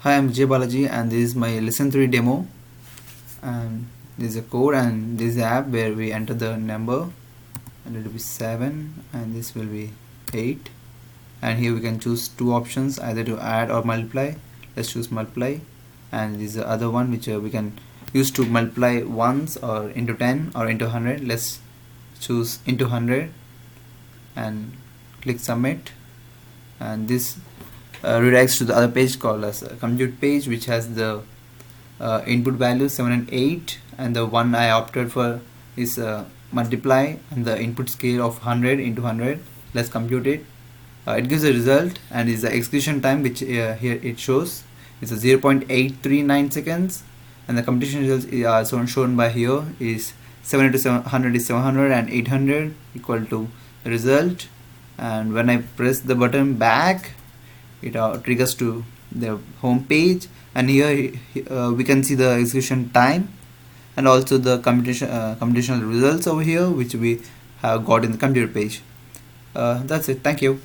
Hi, I'm Jay Balaji and this is my lesson 3 demo, and this is a code and this is the app where we enter the number, and it will be 7 and this will be 8, and here we can choose two options, either to add or multiply. Let's choose multiply, and this is the other one which we can use to multiply once or into 10 or into 100. Let's choose into 100 and click submit, and this redirects to the other page called as a compute page, which has the input values 7 and 8, and the one I opted for is multiply and the input scale of 100 into 100. Let's compute it. It gives a result and is the execution time, which here it shows it's a 0.839 seconds, and the computation results are shown by here is 7 into 700 is 700 and 800 equal to the result. And when I press the button back, it triggers to the home page, and here we can see the execution time and also the computational results over here which we have got in the computer page. That's it. Thank you.